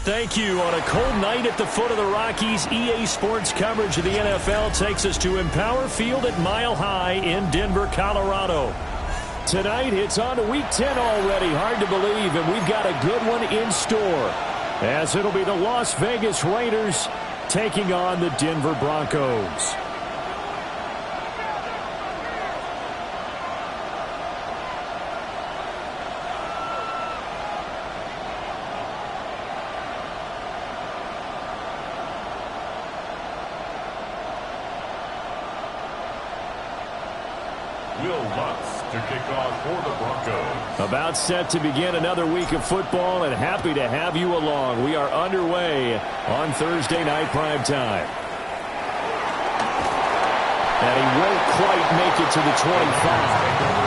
thank you. On a cold night at the foot of the Rockies, EA Sports coverage of the NFL takes us to Empower Field at Mile High in Denver, Colorado. Tonight, it's on to Week 10 already. Hard to believe, and we've got a good one in store, as it'll be the Las Vegas Raiders taking on the Denver Broncos. To kick off for the Broncos. About set to begin another week of football, and happy to have you along. We are underway on Thursday night prime time. And he won't quite make it to the 25.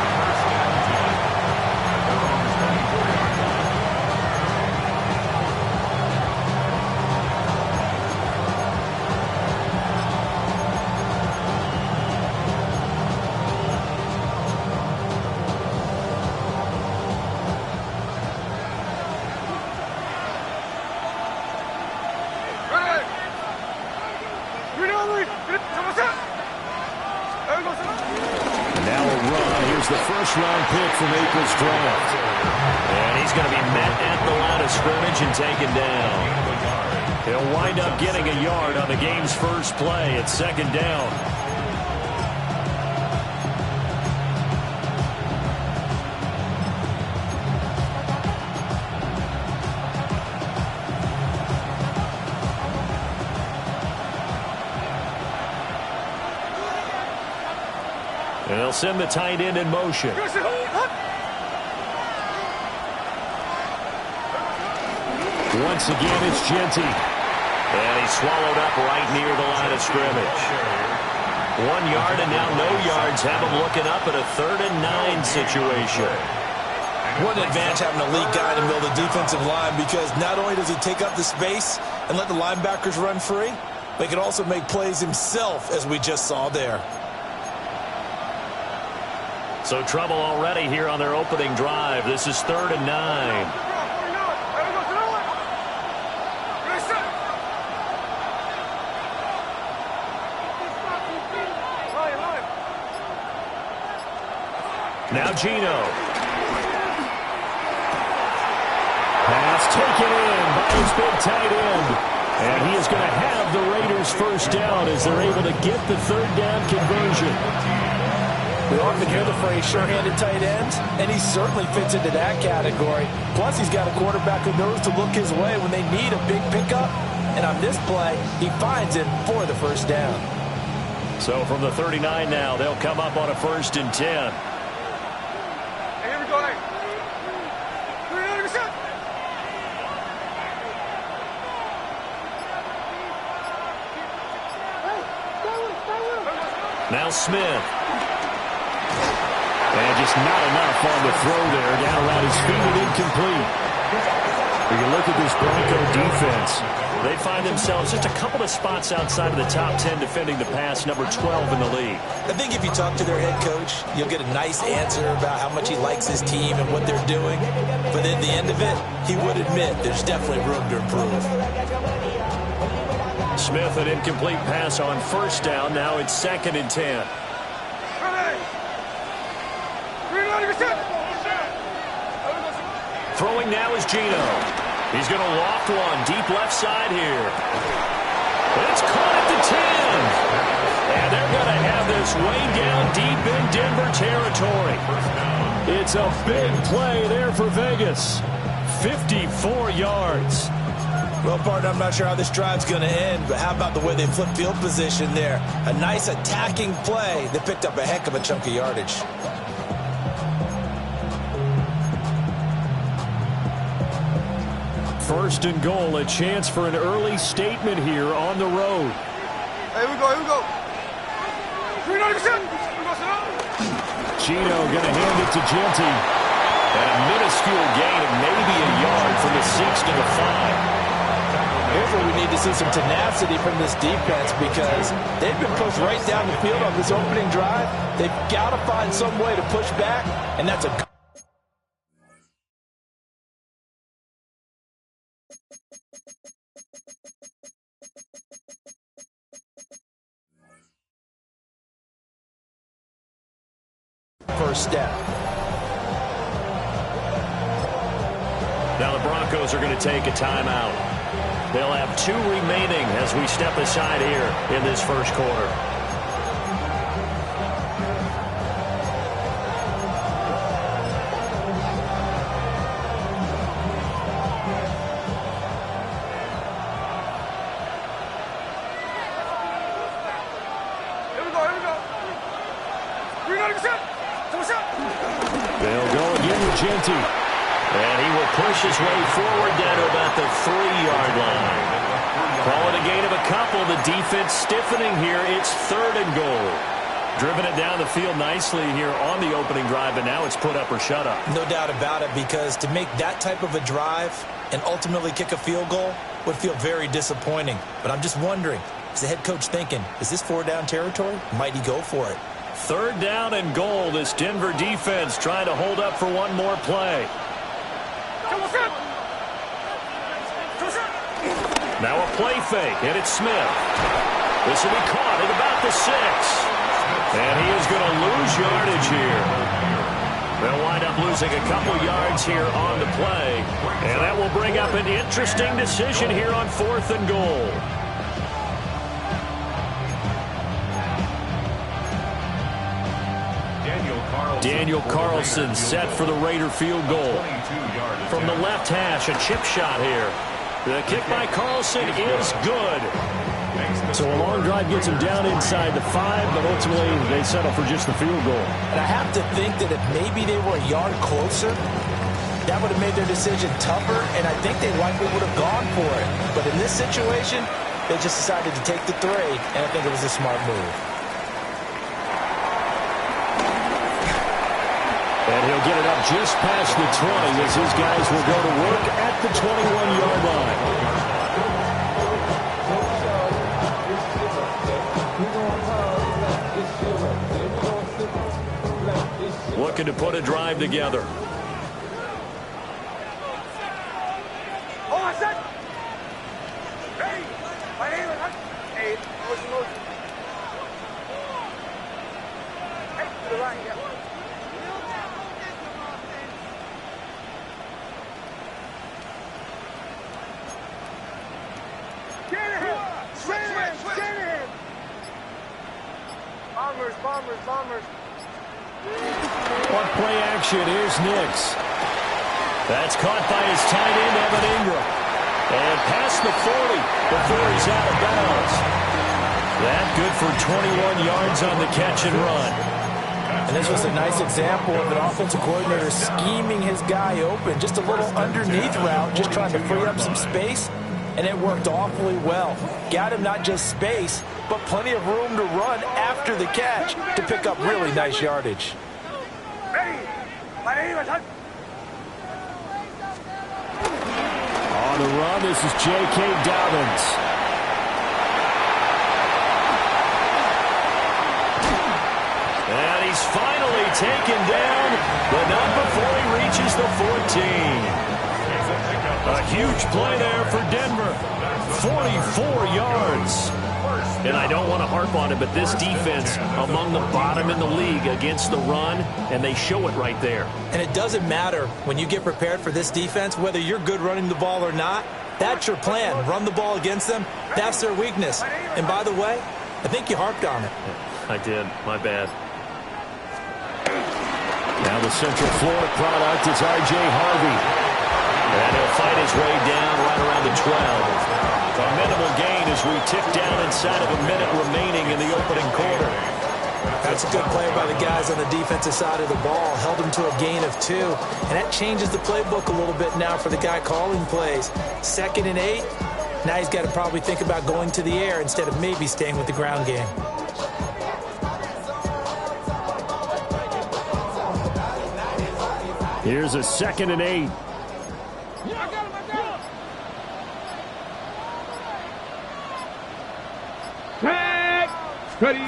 Round pick from April's draft. And he's going to be met at the line of scrimmage and taken down. He'll wind up getting a yard on the game's first play. It's second down. And they'll send the tight end in motion. Once again, it's Genty. And he's swallowed up right near the line of scrimmage. 1 yard and now no yards. Have him looking up at a 3rd and 9 situation. What an advantage having a lead guy in the middle of the defensive line, because not only does he take up the space and let the linebackers run free, but he can also make plays himself, as we just saw there. So trouble already here on their opening drive. This is 3rd and 9. Now Gino. Pass taken in by his big tight end. And he is going to have the Raiders first down as they're able to get the 3rd down conversion. We often hear the phrase sure-handed tight ends, and he certainly fits into that category. Plus, he's got a quarterback who knows to look his way when they need a big pickup. And on this play, he finds him for the first down. So from the 39 now, they'll come up on a 1st and 10. Hey, here we go. Hey. Now Smith. And just not enough on the throw there. Down around his feet and incomplete. When you look at this Bronco defense, they find themselves just a couple of spots outside of the top 10 defending the pass, number 12 in the league. I think if you talk to their head coach, you'll get a nice answer about how much he likes his team and what they're doing. But at the end of it, he would admit there's definitely room to improve. Smith, an incomplete pass on 1st down. Now it's 2nd and 10. Throwing now is Gino. He's going to loft one deep left side here. It's caught at the 10. And they're going to have this way down deep in Denver territory. It's a big play there for Vegas. 54 yards. Well, partner, I'm not sure how this drive's going to end, but how about the way they flip field position there? A nice attacking play that picked up a heck of a chunk of yardage. First and goal, a chance for an early statement here on the road. Here we go, here we go. Gino going to hand it to Genty. And a minuscule gain of maybe a yard from the 6 to the 5. Here's where we need to see some tenacity from this defense, because they've been pushed right down the field on this opening drive. They've got to find some way to push back, and that's a first step. Now the Broncos are going to take a timeout. They'll have 2 remaining as we step aside here in this first quarter. They'll go again with Genty. And he will push his way forward down to about the 3-yard line. Call it a gain of a couple. The defense stiffening here. It's 3rd and goal. Driven it down the field nicely here on the opening drive, and now it's put up or shut up. No doubt about it, because to make that type of a drive and ultimately kick a field goal would feel very disappointing. But I'm just wondering, is the head coach thinking, is this 4-down territory? Might he go for it? 3rd down and goal. This Denver defense trying to hold up for one more play. Now a play fake, and it's Smith. This will be caught at about the 6. And he is going to lose yardage here. They'll wind up losing a couple yards here on the play. And that will bring up an interesting decision here on 4th and goal. Daniel Carlson set for the Raider field goal. From the left hash, a chip shot here. The kick by Carlson is good. So a long drive gets him down inside the 5, but ultimately they settle for just the field goal. And I have to think that if maybe they were a yard closer, that would have made their decision tougher, and I think they likely would have gone for it. But in this situation, they just decided to take the 3, and I think it was a smart move. And he'll get it up just past the 20 as his guys will go to work at the 21-yard line. Looking to put a drive together. Bombers. On play action, here's Nix. That's caught by his tight end, Evan Ingram. And past the 40 before he's out of bounds. That good for 21 yards on the catch and run. And this was a nice example of an offensive coordinator scheming his guy open. Just a little underneath route, just trying to free up some space. And it worked awfully well. Got him not just space, but plenty of room to run after the catch to pick up really nice yardage. On the run, this is J.K. Dobbins. And he's finally taken down, but not before he reaches the 14. A huge play there for Denver. 44 yards. And I don't want to harp on it, but this defense among the bottom in the league against the run, and they show it right there. And it doesn't matter when you get prepared for this defense, whether you're good running the ball or not. That's your plan. Run the ball against them. That's their weakness. And by the way, I think you harped on it. I did. My bad. Now the Central Florida product is R.J. Harvey. And he'll fight his way down right around the 12. A minimal gain as we tick down inside of a minute remaining in the opening quarter. That's a good play by the guys on the defensive side of the ball. Held him to a gain of 2. And that changes the playbook a little bit now for the guy calling plays. 2nd and 8. Now he's got to probably think about going to the air instead of maybe staying with the ground game. Here's a 2nd and 8. Ready. And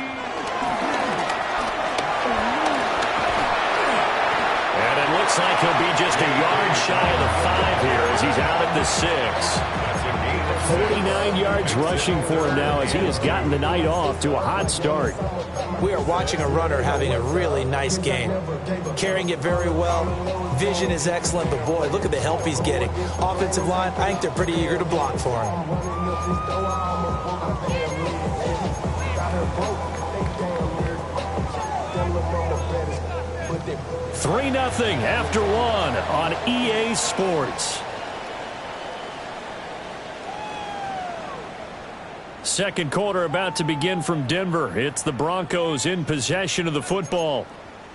it looks like he'll be just a yard shy of the 5 here as he's out at the 6. 49 yards rushing for him now as he has gotten the night off to a hot start. We are watching a runner having a really nice game. Carrying it very well. Vision is excellent, but boy, look at the help he's getting. Offensive line, I think they're pretty eager to block for him. 3-0 after one on EA Sports. Second quarter about to begin from Denver. It's the Broncos in possession of the football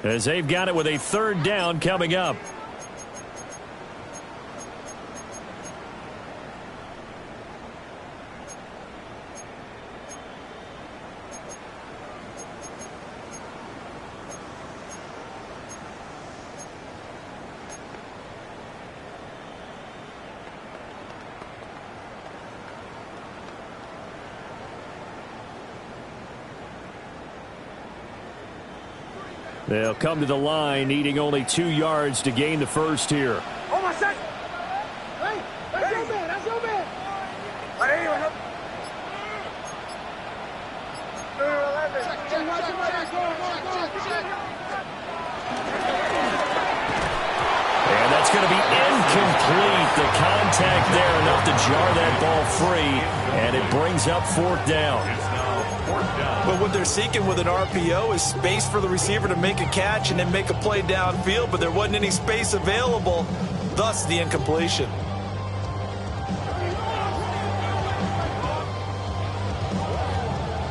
as they've got it with a third down coming up. They'll come to the line, needing only 2 yards to gain the first here. Oh, my son! Hey, that's your man, that's your man! And that's going to be incomplete. The contact there enough to jar that ball free, and it brings up fourth down. But what they're seeking with an RPO is space for the receiver to make a catch and then make a play downfield, but there wasn't any space available, thus the incompletion.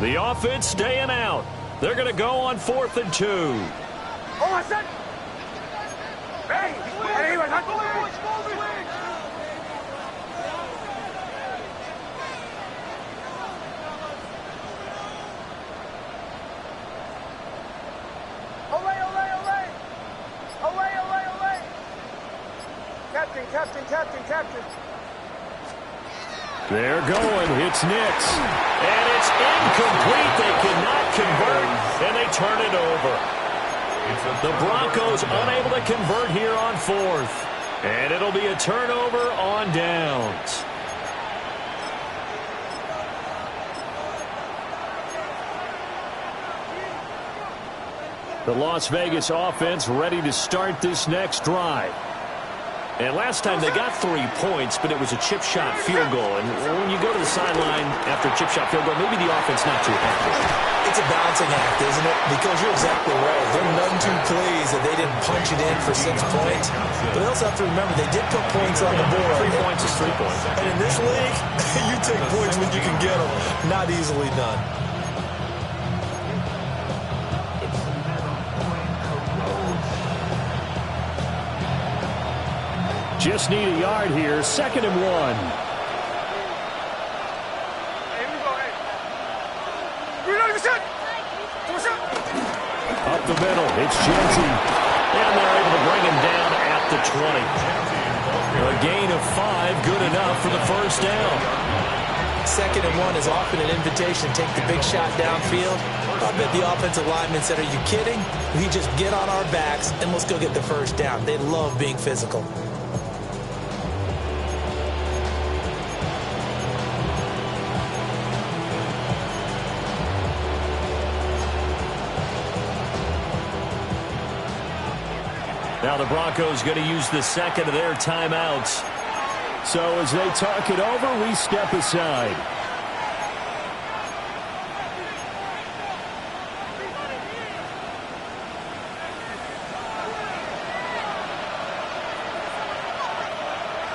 The offense staying out. They're going to go on 4th and 2. Oh, my son! Hey! Hey, my son! Captain. They're going. It's Nix. And it's incomplete. They cannot convert, and they turn it over. The Broncos unable to convert here on 4th. And it'll be a turnover on downs. The Las Vegas offense ready to start this next drive. And last time they got 3 points, but it was a chip shot field goal. And when you go to the sideline after a chip shot field goal, maybe the offense not too happy. It's a balancing act, isn't it? Because you're exactly right. They're none too pleased that they didn't punch it in for 6 points. But they also have to remember they did put points on the board. 3 points is 3 points. And in this league, you take points when you can get them. Not easily done. Just need a yard here. 2nd and 1. Up the middle, it's Jensen. And they're able to bring him down at the 20. A gain of 5, good enough for the first down. 2nd and 1 is often an invitation to take the big shot downfield. I bet the offensive lineman said, are you kidding? We just get on our backs and let's go get the first down. They love being physical. Now the Broncos going to use the second of their timeouts. So as they talk it over, we step aside.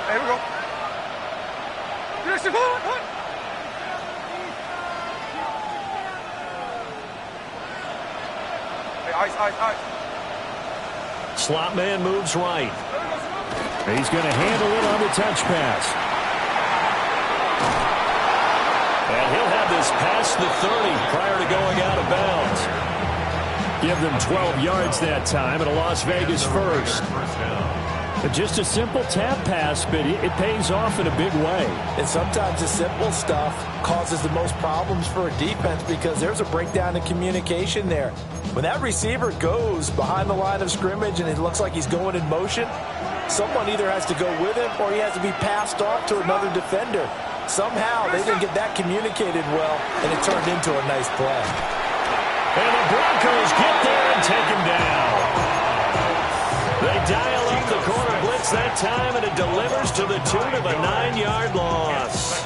Here we go. Hey, ice. Slot man moves right. He's going to handle it on the touch pass. And he'll have this past the 30 prior to going out of bounds. Give them 12 yards that time and a Las Vegas first. Just a simple tap pass, but it pays off in a big way. And sometimes the simple stuff causes the most problems for a defense because there's a breakdown in communication there. When that receiver goes behind the line of scrimmage and it looks like he's going in motion, someone either has to go with him or he has to be passed off to another defender. Somehow they didn't get that communicated well, and it turned into a nice play. And the Broncos get there and take him down. They dial up the corner blitz that time, and it delivers to the tune of a 9-yard loss.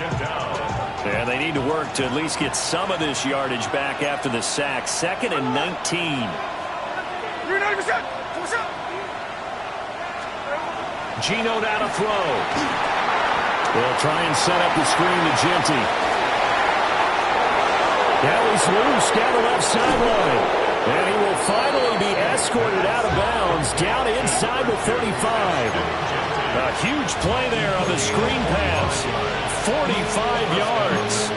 And they need to work to at least get some of this yardage back after the sack. 2nd and 19. Geno now to throw. They'll try and set up the screen to Genty. Now he's loose down the left sideline. And he will finally be escorted out of bounds down inside the 35. A huge play there on the screen pass. 45 yards.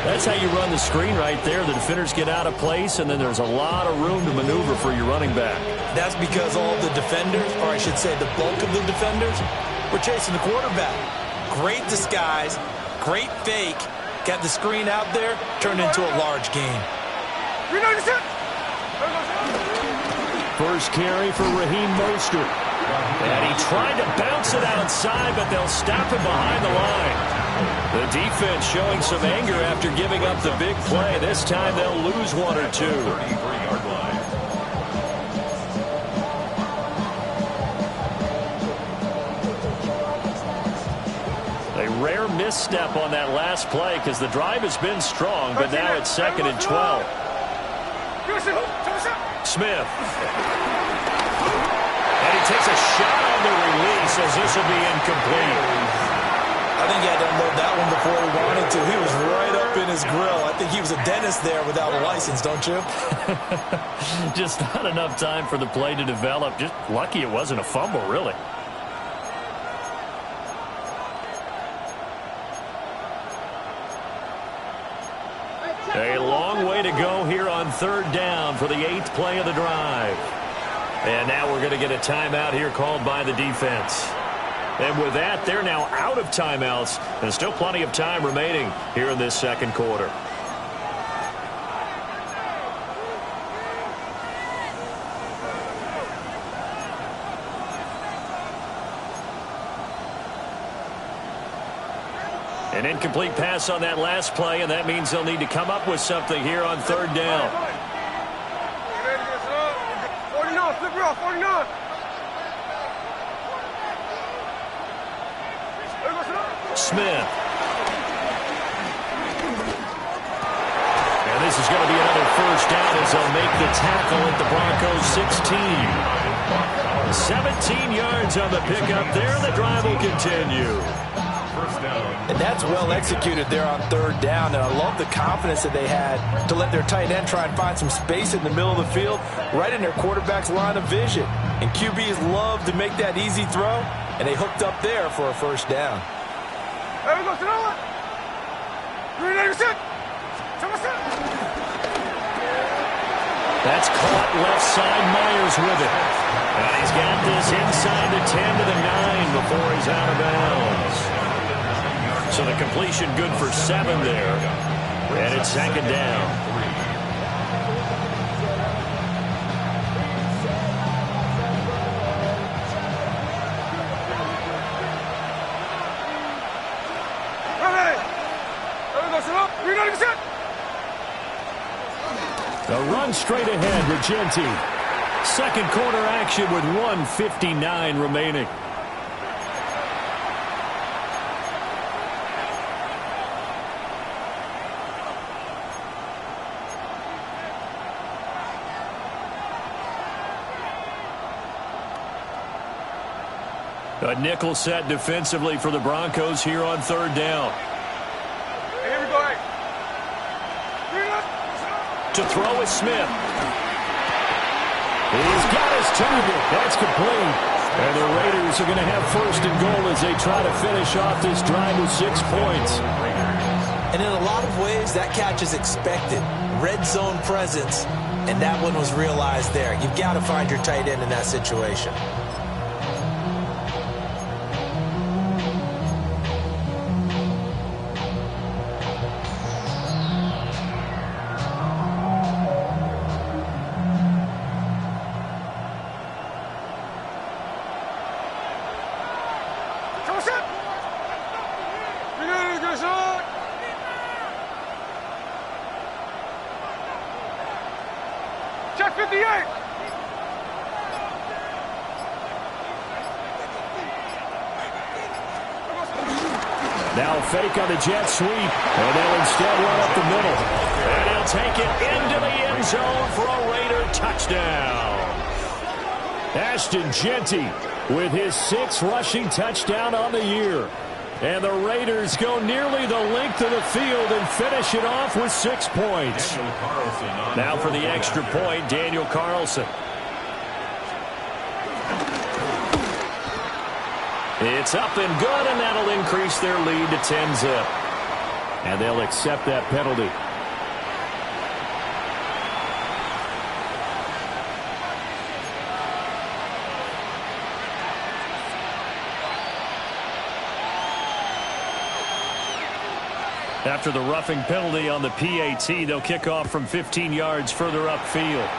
That's how you run the screen right there. The defenders get out of place, and then there's a lot of room to maneuver for your running back. That's because all the defenders, or I should say the bulk of the defenders, were chasing the quarterback. Great disguise, great fake. Got the screen out there, turned into a large gain. First carry for Raheem Mostert. And he tried to bounce it outside, but they'll stop him behind the line. The defense showing some anger after giving up the big play. This time they'll lose 1 or 2. A rare misstep on that last play because the drive has been strong, but now it's 2nd and 12. Smith. And he takes a shot on the release as this will be incomplete. I think he had to unload that one before he wanted to. He was right up in his grill. I think he was a dentist there without a license, don't you? Just not enough time for the play to develop. Just lucky it wasn't a fumble, really. A long way to go here on 3rd down for the 8th play of the drive. And now we're going to get a timeout here called by the defense. And with that, they're now out of timeouts. And still plenty of time remaining here in this 2nd quarter. An incomplete pass on that last play, and that means they'll need to come up with something here on 3rd down. 49, flip it off, 49. Smith. And this is going to be another 1st down as they'll make the tackle at the Broncos 16. 17 yards on the pickup there. The drive will continue. And that's well executed there on 3rd down. And I love the confidence that they had to let their tight end try and find some space in the middle of the field, right in their quarterback's line of vision. And QBs love to make that easy throw, and they hooked up there for a 1st down. That's caught left side. Myers with it. And he's got this inside the 10 to the 9 before he's out of bounds. So the completion good for 7 there. And it's 2nd down. A run straight ahead with Genty. 2nd quarter action with 1:59 remaining. A nickel set defensively for the Broncos here on 3rd down. To throw is Smith. He's got his target. That's complete. And the Raiders are going to have 1st and goal as they try to finish off this drive with 6 points. And in a lot of ways, that catch is expected. Red zone presence, and that one was realized there. You've got to find your tight end in that situation. Check 58. Now fake on the jet sweep, and they'll instead run up the middle. And he'll take it into the end zone for a Raider touchdown. Ashton Jeanty with his 6th rushing touchdown on the year. And the Raiders go nearly the length of the field and finish it off with 6 points. Now for the extra point, Daniel Carlson. It's up and good, and that'll increase their lead to 10-zip. And they'll accept that penalty. After the roughing penalty on the PAT, they'll kick off from 15 yards further upfield.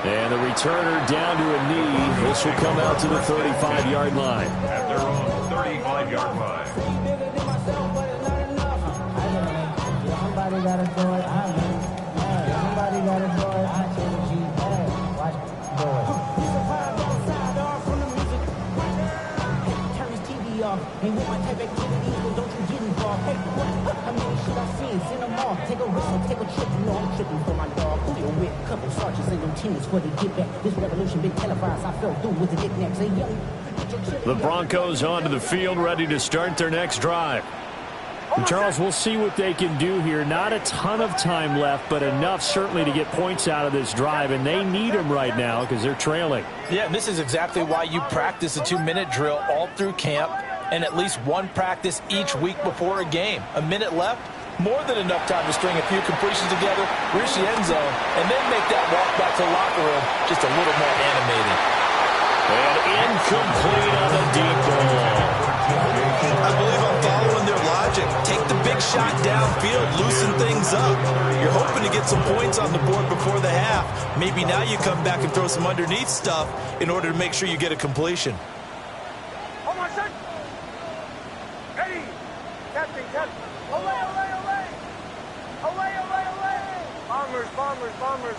And the returner down to a knee. This will come out to the 35-yard line. At their own 35-yard line. Somebody got to do it. Somebody got to do it. I tell the G, watch do it. Turn his TV off. Ain't with my type activities, but don't you get involved. Hey, how many shit I seen? Send them off. Take a whistle, take a trip. You know I'm tripping for my dog. Who you with? Couple sergeants and them teams for the get back. This revolution been televised. I fell through with the knickknacks. Hey, young. The Broncos onto the field, ready to start their next drive. And Charles, we'll see what they can do here. Not a ton of time left, but enough certainly to get points out of this drive, and they need them right now because they're trailing. Yeah, this is exactly why you practice a 2-minute drill all through camp and at least one practice each week before a game. A minute left, more than enough time to string a few completions together, reach the end zone, and then make that walk back to the locker room just a little more animated. And incomplete on the deep ball. I believe I'm following their logic. Take the big shot downfield, loosen things up. You're hoping to get some points on the board before the half. Maybe now you come back and throw some underneath stuff in order to make sure you get a completion. Hold on, son. Ready. Captain, captain. Olay, olay, olay. Olay, olay, olay. Bombers, bombers, bombers.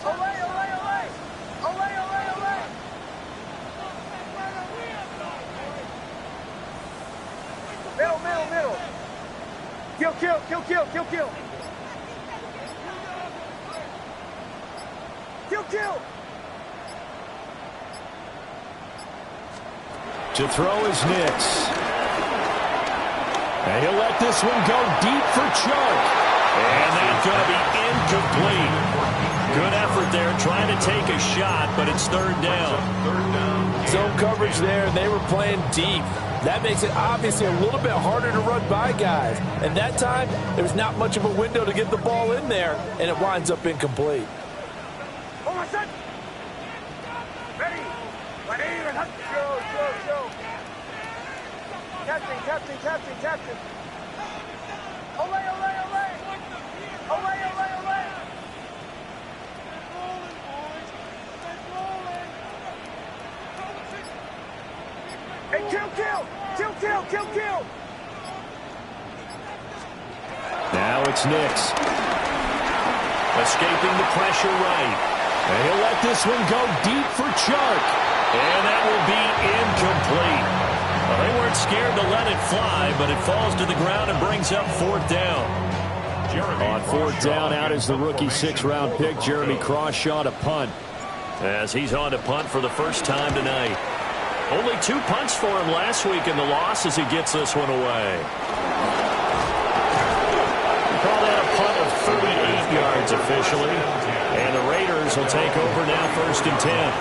Olay, olay, olay. Olay, olay, olay. Middle, middle, middle. Kill, kill, kill, kill, kill, kill. Kill, kill. To throw is Nix. And he'll let this one go deep for Chuck. And that's going to be incomplete. Good effort there trying to take a shot, but it's third down. Zone coverage there, and they were playing deep. That makes it obviously a little bit harder to run by guys. And that time, there's not much of a window to get the ball in there, and it winds up incomplete. Hold on, son. Ready. Ready. Show, show, show. Captain, captain, captain, captain. Olay, olay, olay. Olay, olay, olay. Hey, kill, kill. Kill, kill, kill, kill. Now it's Nix. Escaping the pressure right. And he'll let this one go deep for Chark. And that will be incomplete. Well, they weren't scared to let it fly, but it falls to the ground and brings up fourth down. On fourth down, out is the rookie 6th-round pick, Jeremy Crawshaw, to punt. As he's on to punt for the first time tonight. Only 2 punts for him last week in the loss as he gets this one away. Call that a punt of 38 yards officially. And the Raiders will take over now, 1st and 10.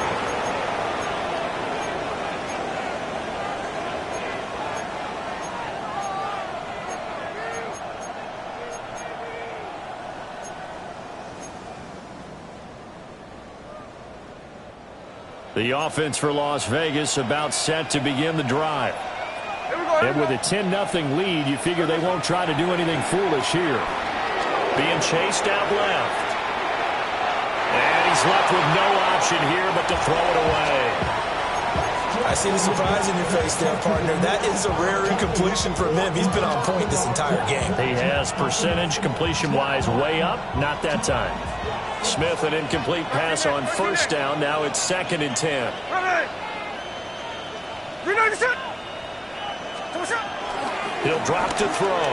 The offense for Las Vegas about set to begin the drive. And with a 10-0 lead, you figure they won't try to do anything foolish here. Being chased out left. And he's left with no option here but to throw it away. I see the surprise in your face there, partner. That is a rare incompletion from him. He's been on point this entire game. He has percentage completion-wise way up. Not that time. Smith, an incomplete pass on first down. Now it's 2nd and 10. He'll drop to throw.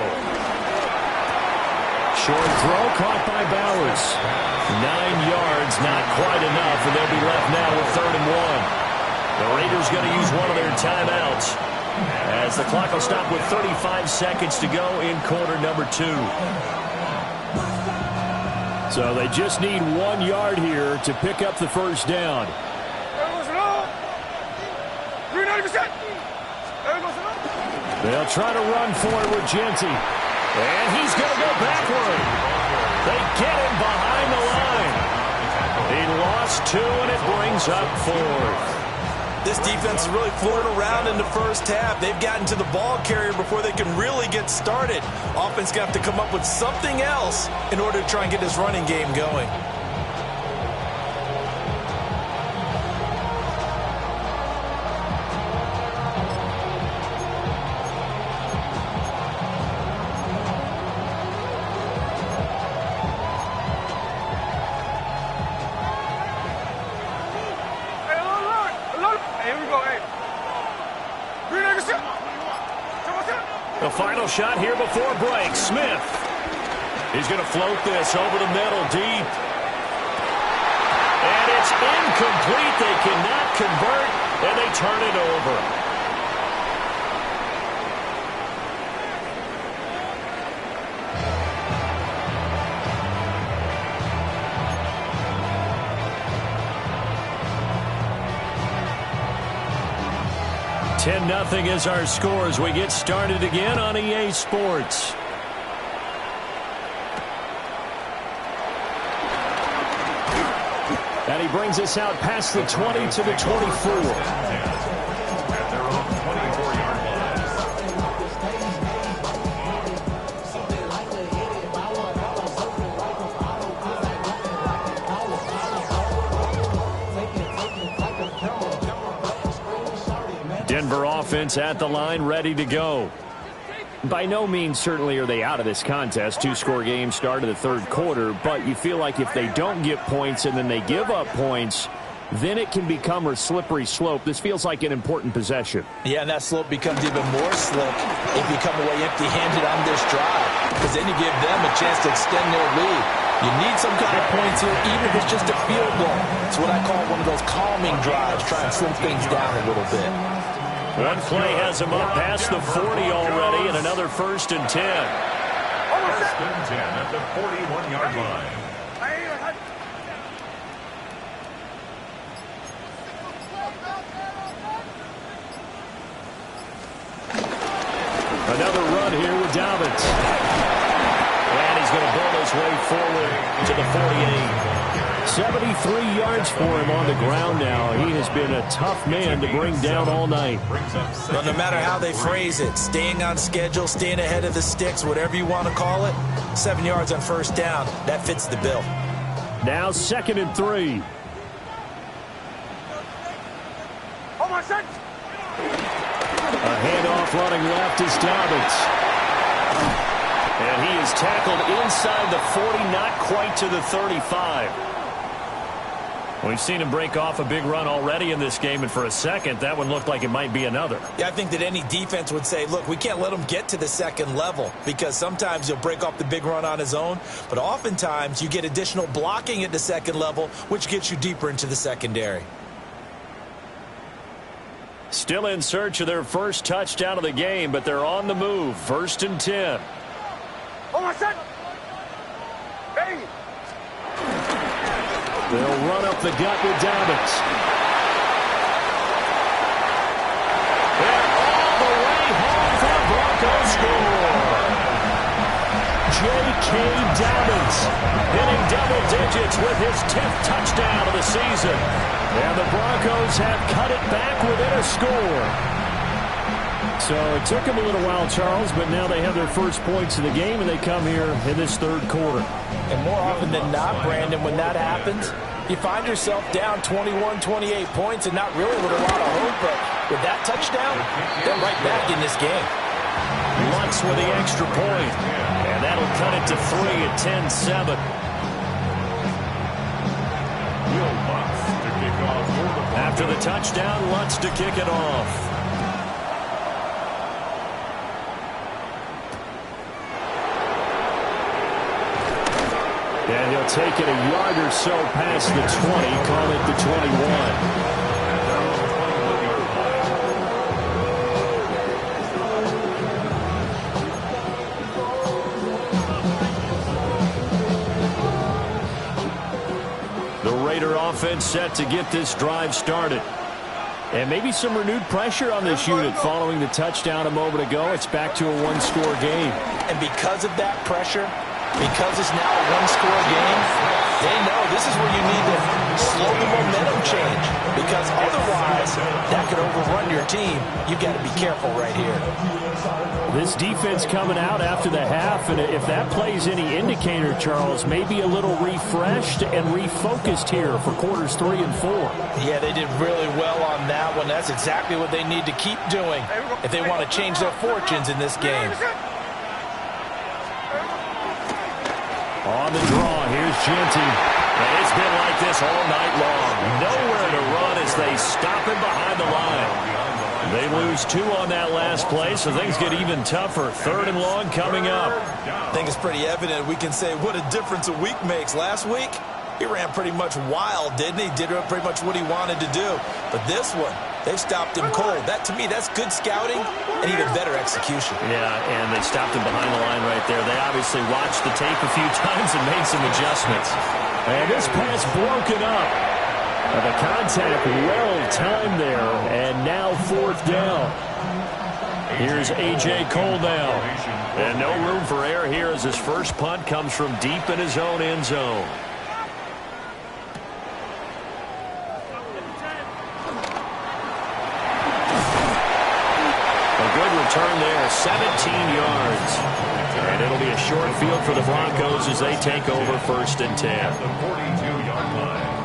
Short throw caught by Bowers. 9 yards, not quite enough, and they'll be left now with 3rd and 1. The Raiders going to use one of their timeouts as the clock will stop with 35 seconds to go in quarter number 2. So they just need 1 yard here to pick up the first down. They'll try to run for it with Genty. And he's going to go backward. They get him behind the line. He lost 2, and it brings up 4th. This defense is really fooling around in the first half. They've gotten to the ball carrier before they can really get started. Offense got to come up with something else in order to try and get this running game going. The final shot here before break. Smith. He's going to float this over the middle deep. And it's incomplete. They cannot convert, and they turn it over. 10-0 is our score as we get started again on EA Sports. And he brings us out past the 20 to the 24. Denver offense at the line, ready to go. By no means certainly are they out of this contest. 2-score game start of the third quarter, but you feel like if they don't get points and then they give up points, then it can become a slippery slope. This feels like an important possession. Yeah, and that slope becomes even more slick if you come away empty-handed on this drive, because then you give them a chance to extend their lead. You need some kind of points here, even if it's just a field goal. It's what I call one of those calming drives, try and slow things down a little bit. One play has him up past the 40 already, and another 1st and 10. 1st and 10 at the 41-yard line. Another run here with Dobbins. And he's going to burn his way forward to the 48. 73 yards for him on the ground now. He has been a tough man to bring down all night. Well, no matter how they phrase it, staying on schedule, staying ahead of the sticks, whatever you want to call it, 7 yards on 1st down, that fits the bill. Now 2nd and 3. A handoff running left is Dobbins. And he is tackled inside the 40, not quite to the 35. We've seen him break off a big run already in this game, and for a second, that one looked like it might be another. Yeah, I think that any defense would say, look, we can't let him get to the second level, because sometimes he'll break off the big run on his own, but oftentimes you get additional blocking at the second level, which gets you deeper into the secondary. Still in search of their first touchdown of the game, but they're on the move. 1st and 10. They'll run up the gut with Dobbins. And all the way home for the Broncos score. J.K. Dobbins hitting double digits with his 10th touchdown of the season. And the Broncos have cut it back within a score. So it took them a little while, Charles, but now they have their first points of the game, and they come here in this third quarter. And more often than not, Brandon, when that happens, you find yourself down 21, 28 points and not really with a lot of hope, but With that touchdown, they're right back in this game. Lutz with the extra point. And that'll cut it to 3 at 10-7. After the touchdown, Lutz to kick it off. And he'll take it a yard or so past the 20, call it the 21. Offense set to get this drive started. And maybe some renewed pressure on this unit following the touchdown a moment ago. It's back to a one-score game. And because of that pressure, because it's now a one-score game, they know this is where you need to slow the momentum change. Because otherwise, that could overrun your team. You've got to be careful right here. This defense coming out after the half, and if that plays any indicator, Charles, maybe a little refreshed and refocused here for quarters 3 and 4. Yeah, they did really well on that one. That's exactly what they need to keep doing if they want to change their fortunes in this game. On the draw, here's Genty. And it's been like this all night long. Nowhere to run as they stop him behind the line. They lose 2 on that last play, so things get even tougher. 3rd and long coming up. I think it's pretty evident we can say what a difference a week makes. Last week, he ran pretty much wild, didn't he? Did pretty much what he wanted to do. But this one, they stopped him cold. That, to me, that's good scouting and even better execution. Yeah, and they stopped him behind the line right there. They obviously watched the tape a few times and made some adjustments. And this pass broken up. The contact well timed there, and now 4th down. Here's A.J. Cole now. And no room for error here as his first punt comes from deep in his own end zone. A good return there, 17 yards. And it'll be a short field for the Broncos as they take over 1st and 10. The 42-yard line.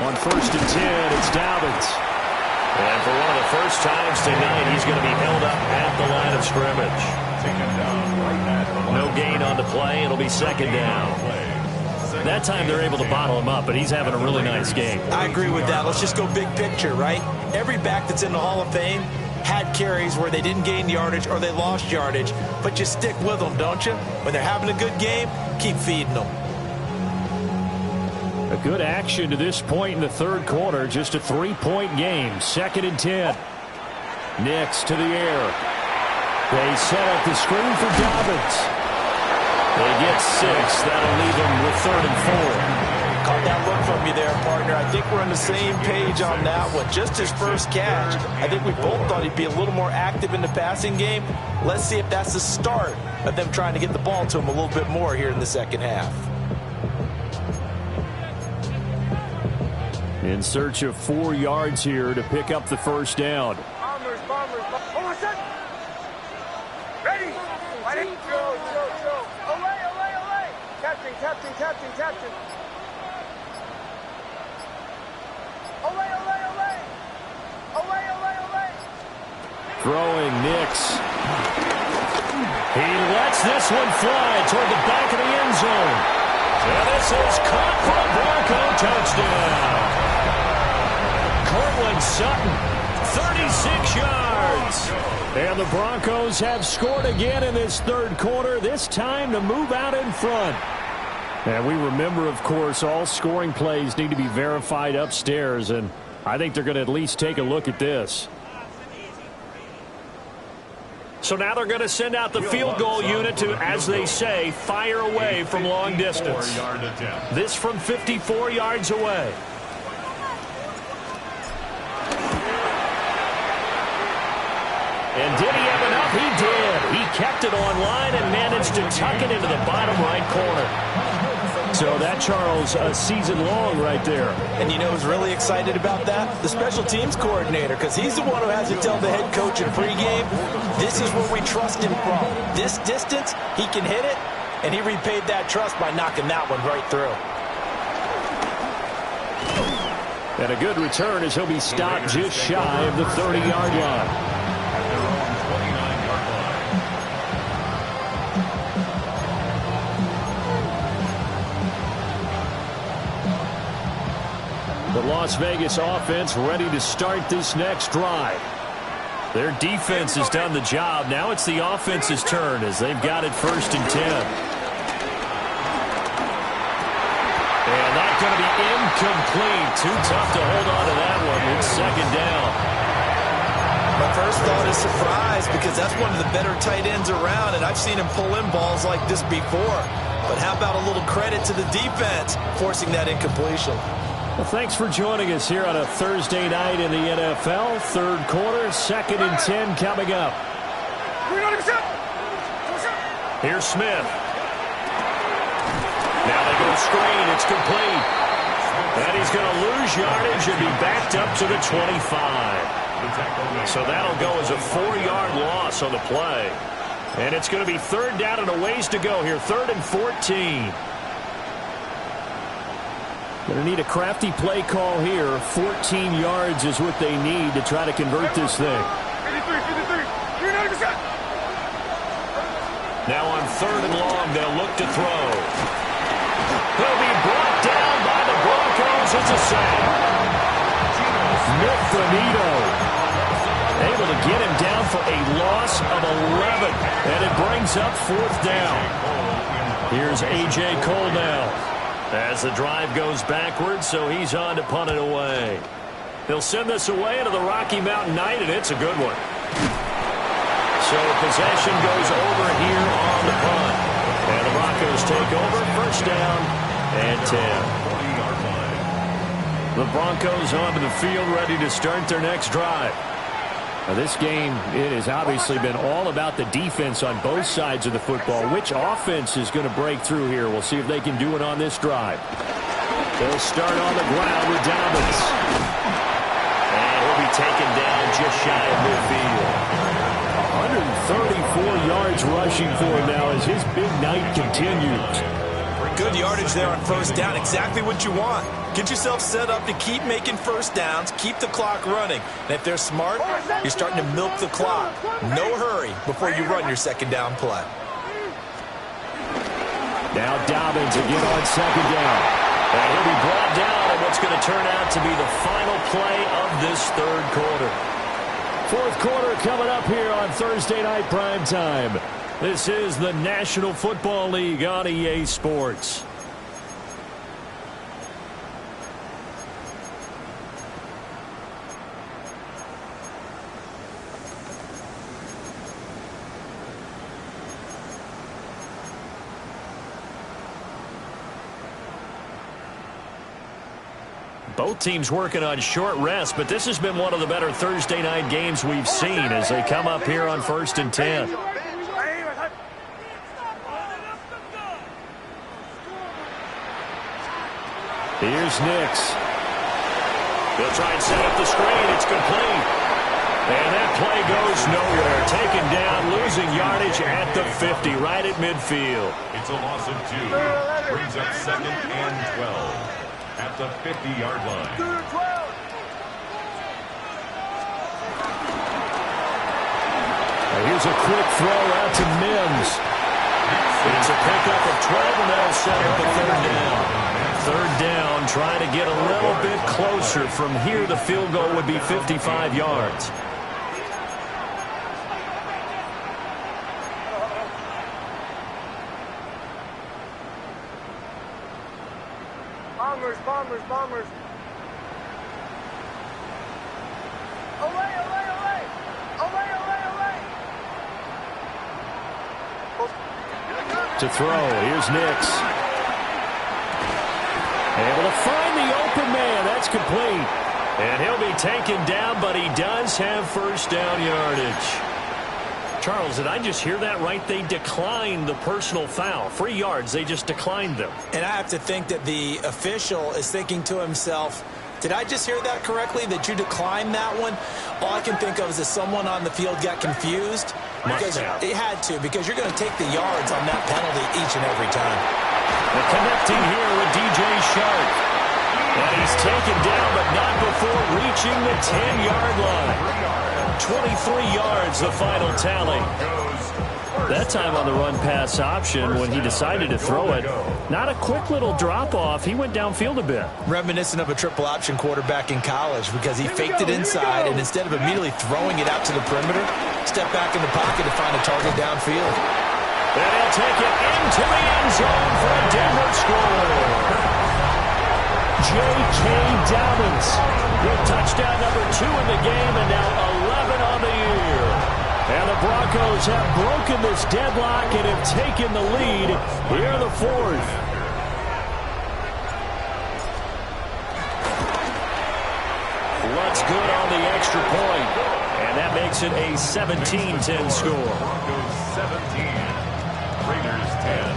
On 1st and 10, it's Dobbins. And for one of the first times tonight, he's going to be held up at the line of scrimmage. No gain on the play. It'll be 2nd down. That time they're able to bottle him up, but he's having a really nice game. I agree with that. Let's just go big picture, right? Every back that's in the Hall of Fame had carries where they didn't gain yardage or they lost yardage, but you stick with them, don't you? When they're having a good game, keep feeding them. A good action to this point in the 3rd quarter. Just a 3-point game. 2nd and 10. Nix to the air. They set up the screen for Dobbins. They get 6. That'll leave them with 3rd and 4. Caught that look from you there, partner. I think we're on the same page on that one. Just his first catch. I think we both thought he'd be a little more active in the passing game. Let's see if that's the start of them trying to get the ball to him a little bit more here in the 2nd half. In search of 4 yards here to pick up the 1st down. Bombers. Hold on, set. Ready. Go. Away. Captain. Away. Throwing Nix. He lets this one fly toward the back of the end zone. And this is caught for a Bronco touchdown. Cortland Sutton, 36 yards. And the Broncos have scored again in this 3rd quarter, this time to move out in front. And we remember, of course, all scoring plays need to be verified upstairs, and I think they're going to at least take a look at this. So now they're going to send out the field goal unit to, as they say, fire away from long distance. This from 54 yards away. And did he have enough? He did. He kept it on line and managed to tuck it into the bottom right corner. So that, Charles, a season long right there. And you know who's really excited about that? The special teams coordinator, because he's the one who has to tell the head coach in pregame, this is where we trust him from. This distance, he can hit it, and he repaid that trust by knocking that one right through. And a good return as he'll be stopped just shy of the 30-yard line. The Las Vegas offense ready to start this next drive. Their defense has done the job. Now it's the offense's turn as they've got it 1st and 10. And that's going to be incomplete. Too tough to hold on to that one. It's 2nd down. My first thought is surprise because that's one of the better tight ends around, and I've seen him pull in balls like this before. But how about a little credit to the defense forcing that incompletion? Well, thanks for joining us here on a Thursday night in the NFL. 3rd quarter, 2nd and 10 coming up. Here's Smith. Now they go screen. It's complete. And he's going to lose yardage and be backed up to the 25. So that'll go as a 4-yard loss on the play. And it's going to be 3rd down and a ways to go here. 3rd and 14. Going to need a crafty play call here. 14 yards is what they need to try to convert this thing. Now on 3rd and long, they'll look to throw. He'll be brought down by the Broncos. It's a sack. Nick Bonito able to get him down for a loss of 11. And it brings up 4th down. Here's A.J. Cole now. As the drive goes backwards, so he's on to punt it away. He'll send this away into the Rocky Mountain Night, and it's a good one. So possession goes over here on the punt. And the Broncos take over, 1st down and 10. The Broncos onto the field, ready to start their next drive. Now this game, it has obviously been all about the defense on both sides of the football. Which offense is going to break through here? We'll see if they can do it on this drive. They'll start on the ground with Dobbins. And he'll be taken down just shy of midfield. 134 yards rushing for him now as his big night continues. Good yardage there on 1st down. Exactly what you want. Get yourself set up to keep making 1st downs, keep the clock running. And if they're smart, you're starting to milk the clock. No hurry before you run your 2nd down play. Now Dobbins again on 2nd down. And he'll be brought down in what's going to turn out to be the final play of this 3rd quarter. 4th quarter coming up here on Thursday Night Prime Time. This is the National Football League on EA Sports. Both teams working on short rest, but this has been one of the better Thursday night games we've seen as they come up here on 1st and 10. Here's Nix. They'll try and set up the screen. It's complete. And that play goes nowhere. Taken down, losing yardage at the 50, right at midfield. It's a loss of 2. Brings up 2nd and 12 at the 50-yard line. Here's a quick throw out to Mims. It's a pickup of 12, and that'll set up a 3rd down. 3rd down, trying to get a little bit closer. From here, the field goal would be 55 yards. Bombers. Away. To throw, here's Nix. Able to find the open man. That's complete. And he'll be taken down, but he does have 1st down yardage. Charles, did I just hear that right? They declined the personal foul. 3 yards, they just declined them. And I have to think that the official is thinking to himself, did I just hear that correctly, that you declined that one? All I can think of is that someone on the field got confused. Because it had to, because you're going to take the yards on that penalty each and every time. The connecting here with DJ Shark. And he's taken down, but not before reaching the 10-yard line. 23 yards, the final tally. That time on the run-pass option, when he decided to throw it, not a quick little drop-off. He went downfield a bit. Reminiscent of a triple option quarterback in college because he faked it inside, and instead of immediately throwing it out to the perimeter, stepped back in the pocket to find a target downfield. And he'll take it into the end zone for a Denver score. J.K. Dobbins with touchdown number 2 in the game, and now 11 on the year. And the Broncos have broken this deadlock and have taken the lead here in the 4th. What's good on the extra point, and that makes it a 17-10 score. Broncos 17, Raiders 10.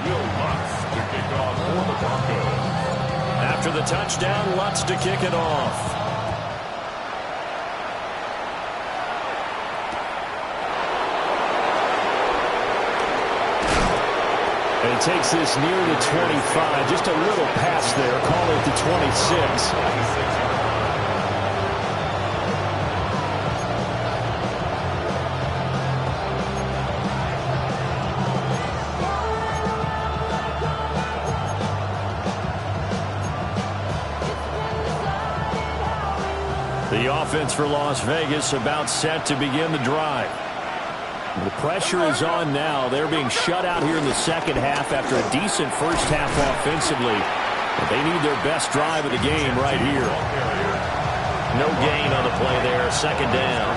Will Lutz to kick off for the Broncos. After the touchdown, Lutz to kick it off. And he takes this near the 25. Just a little pass there. Call it the 26. The offense for Las Vegas about set to begin the drive. The pressure is on now. They're being shut out here in the second half after a decent first half offensively. But they need their best drive of the game right here. No gain on the play there. Second down.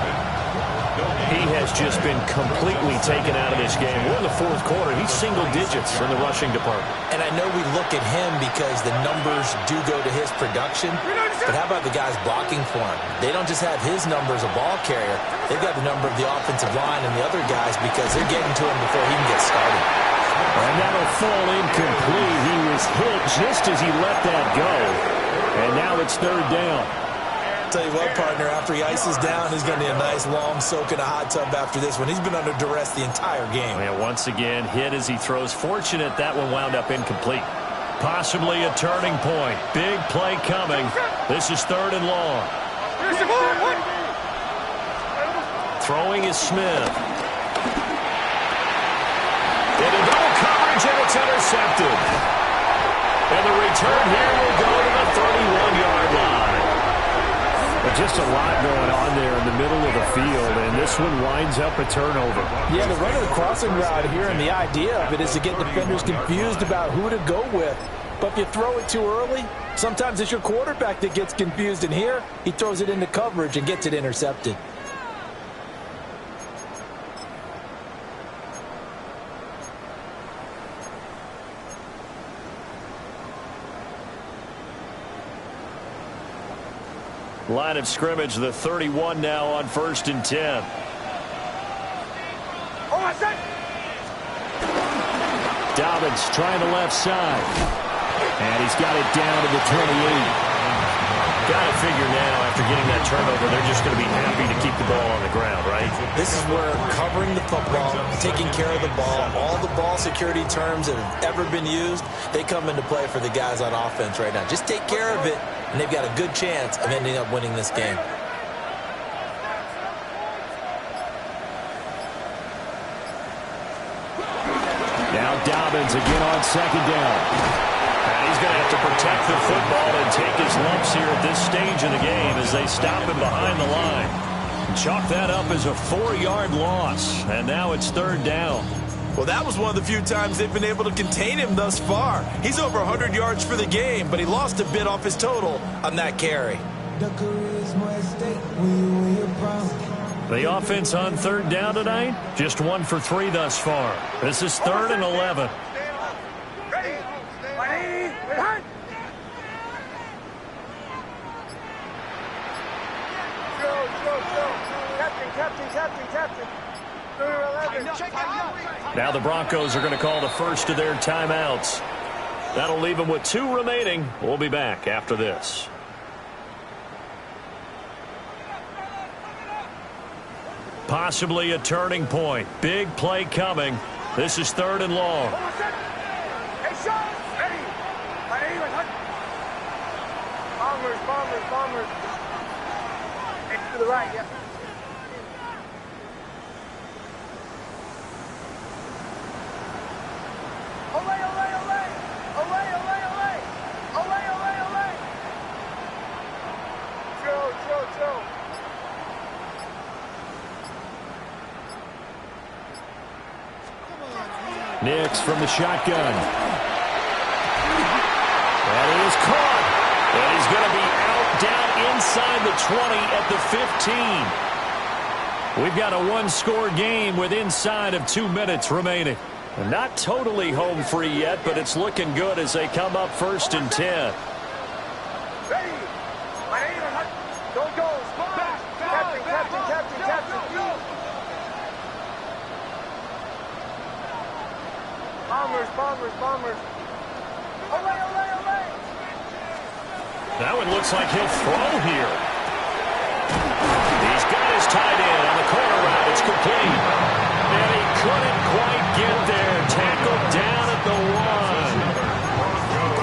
He has just been completely taken out of this game. We're in the 4th quarter. He's single digits in the rushing department. And I know we look at him because the numbers do go to his production. But how about the guys blocking for him? They don't just have his number as a ball carrier. They've got the number of the offensive line and the other guys because they're getting to him before he can get started. And that'll fall incomplete. He was hit just as he let that go. And now it's 3rd down. Tell you what, partner, after he ices down, he's going to need a nice long soak in a hot tub after this one. He's been under duress the entire game. And once again, hit as he throws. Fortunate that one wound up incomplete. Possibly a turning point. Big play coming. This is 3rd and long. Throwing is Smith. Into double coverage, and it's intercepted. And the return here will go to the 31-yard line. But just a lot going on there in the middle of the field, and this one winds up a turnover. Yeah, the run of the crossing route here, and the idea of it is to get defenders confused about who to go with. But if you throw it too early, sometimes it's your quarterback that gets confused, and here he throws it into coverage and gets it intercepted. Line of scrimmage, the 31 now on 1st and 10. Dobbins trying the left side. And he's got it down to the 28. Got to figure now, after getting that turnover, they're just going to be happy to keep the ball on the ground, right? This is where covering the football, taking care of the ball, all the ball security terms that have ever been used, they come into play for the guys on offense right now. Just take care of it, and they've got a good chance of ending up winning this game. Now Dobbins again on 2nd down. And he's going to have to protect the football and take his lumps here at this stage of the game as they stop him behind the line. Chalk that up as a 4-yard loss, and now it's 3rd down. Well, that was one of the few times they've been able to contain him thus far. He's over 100 yards for the game, but he lost a bit off his total on that carry. The offense on 3rd down tonight, just 1 for 3 thus far. This is 3rd and 11. Captain. Now the Broncos are going to call the first of their timeouts. That'll leave them with 2 remaining. We'll be back after this. Possibly a turning point. Big play coming. This is 3rd and long. Bombers. To the right, yeah. Chill. Nix from the shotgun. That is caught. And he's going to be out down inside the 20 at the 15. We've got a 1-score game with inside of 2 minutes remaining. Not totally home free yet, but it's looking good as they come up 1st and 10. Don't go. Captain. Bombers. Olay. That one looks like he'll throw here. He's got his tight end on the corner route. It's complete. And he couldn't quite get there. Tackled down at the 1.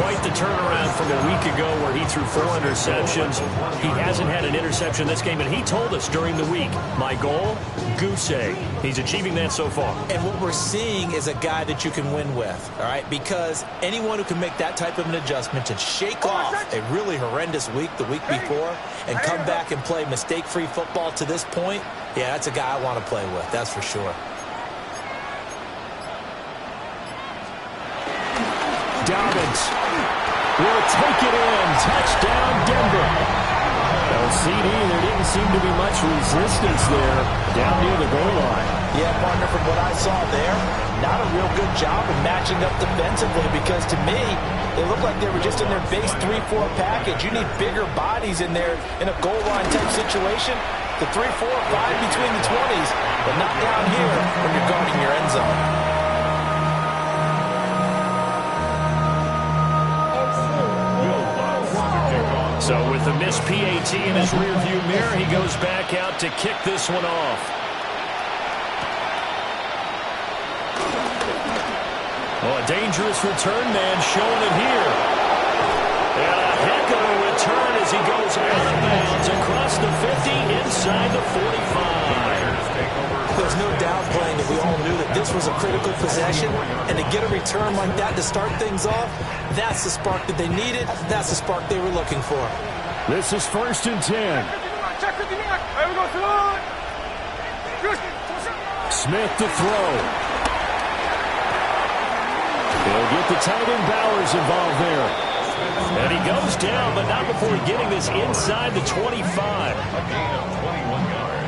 Quite the turnaround from a week ago where he threw 4 interceptions. He hasn't had an interception this game, and he told us during the week, my goal, goose egg. He's achieving that so far. And what we're seeing is a guy that you can win with, all right? Because anyone who can make that type of an adjustment and shake off a really horrendous week the week before and come back and play mistake-free football to this point, yeah, that's a guy I want to play with, that's for sure. Dobbins will take it in. Touchdown, Denver. No CD. There didn't seem to be much resistance there down near the goal line. Yeah, partner, from what I saw there, not a real good job of matching up defensively because to me, they looked like they were just in their base 3-4 package. You need bigger bodies in there in a goal line type situation. The 3, 4, 5 between the 20s, but not down here when you're guarding your end zone. So with the missed PAT in his rearview mirror, he goes back out to kick this one off. Oh, a dangerous return man showing it here. And a heck of a return as he goes out of bounds across the 50 inside the 45. There's no downplaying it. We all knew that this was a critical possession, and to get a return like that to start things off, that's the spark that they needed. That's the spark they were looking for. This is 1st and 10. Smith to throw. They'll get the tight end Bowers involved there. And he goes down, but not before getting this inside the 25.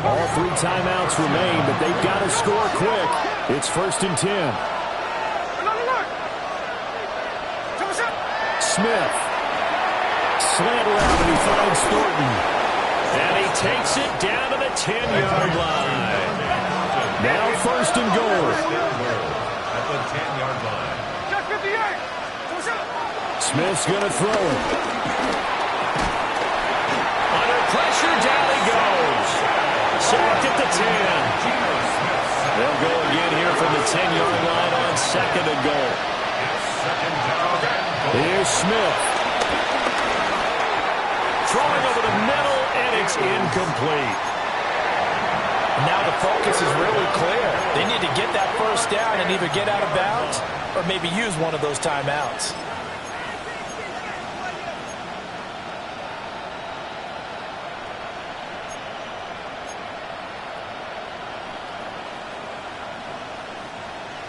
All 3 timeouts remain, but they've got to score quick. It's 1st and 10. Smith. Slant route, and he finds Thornton. And he takes it down to the 10-yard line. Now 1st and goal. At the 10-yard line. Smith's going to throw it. Under pressure, down he goes. Sacked at the 10. They'll go again here from the 10-yard line on 2nd and goal. Here's Smith. Throwing over the middle, and it's incomplete. Now the focus is really clear. They need to get that 1st down and either get out of bounds or maybe use one of those timeouts.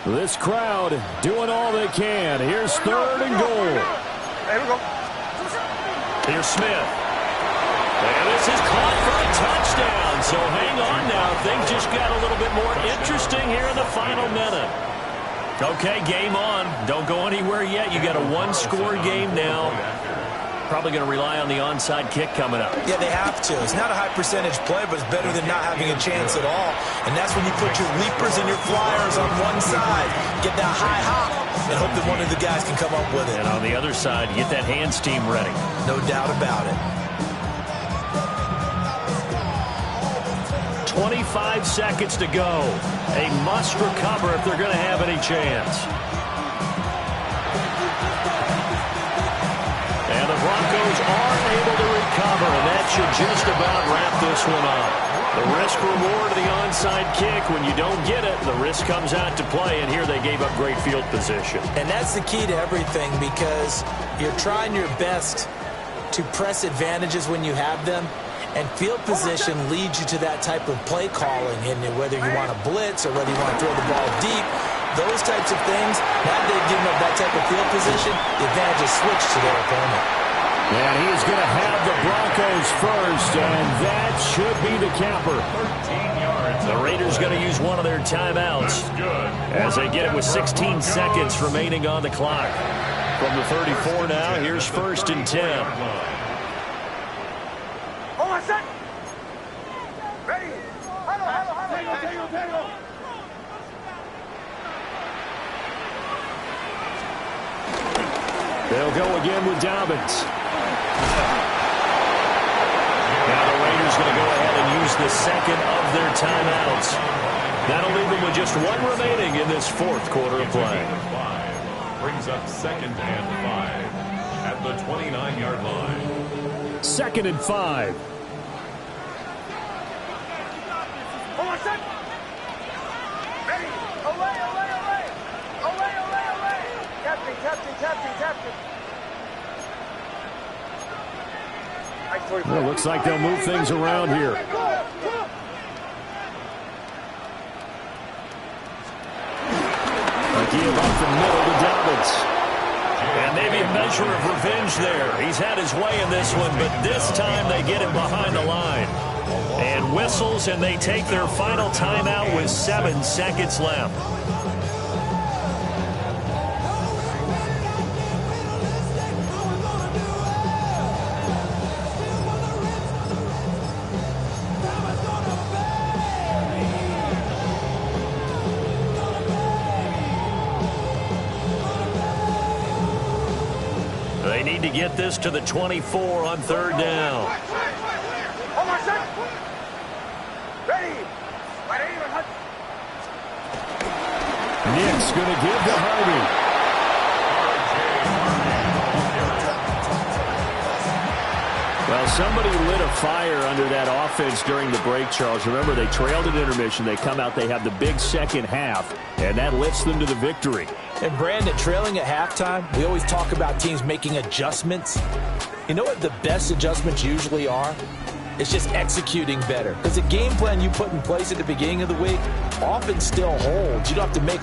This crowd doing all they can. Here's 3rd and goal. There we go. Here's Smith. And this is caught for a touchdown. So hang on now. Things just got a little bit more interesting here in the final minute. Okay, game on. Don't go anywhere yet. You got a 1-score game now. probably going to rely on the onside kick coming up. Yeah, they have to. It's not a high percentage play, but it's better than not having a chance at all. And that's when you put your leapers and your flyers on one side, get that high hop, and hope that one of the guys can come up with it. And on the other side, get that hands team ready. No doubt about it. 25 seconds to go. A must recover if they're going to have any chance. And the Broncos are able to recover, and that should just about wrap this one up. The risk-reward of the onside kick, when you don't get it, the risk comes out to play, and here they gave up great field position. And that's the key to everything, because you're trying your best to press advantages when you have them, and field position leads you to that type of play calling, and whether you want to blitz or whether you want to throw the ball deep, those types of things, now that they've given up that type of field position, the advantage is switched to their opponent. And he's going to have the Broncos first, and that should be the capper. 13 yards. The Raiders going to use one of their timeouts as they get it with 16 seconds remaining on the clock. From the 34 now, here's 1st and 10. Hold on, set. Ready. Huddle. They'll go again with Dobbins. Now the Raiders going to go ahead and use the second of their timeouts. That'll leave them with just one remaining in this 4th quarter of play. Brings up 2nd and 5 at the 29-yard line. 2nd and 5. Hold on, set. Ready. Away. Captain. Well, looks like they'll move things around here. Give up the middle to Dobbins. And maybe a measure of revenge there. He's had his way in this one, but this time they get him behind the line. And whistles, and they take their final timeout with 7 seconds left. They need to get this to the 24 on 3rd down. Hold on, set. Ready. Nick's going to give to Harvey. Well, somebody lit a fire under that offense during the break, Charles. Remember, they trailed at intermission. They come out, they have the big second half, and that lifts them to the victory. And Brandon, trailing at halftime, we always talk about teams making adjustments. You know what the best adjustments usually are? It's just executing better. Because the game plan you put in place at the beginning of the week often still holds. You don't have to make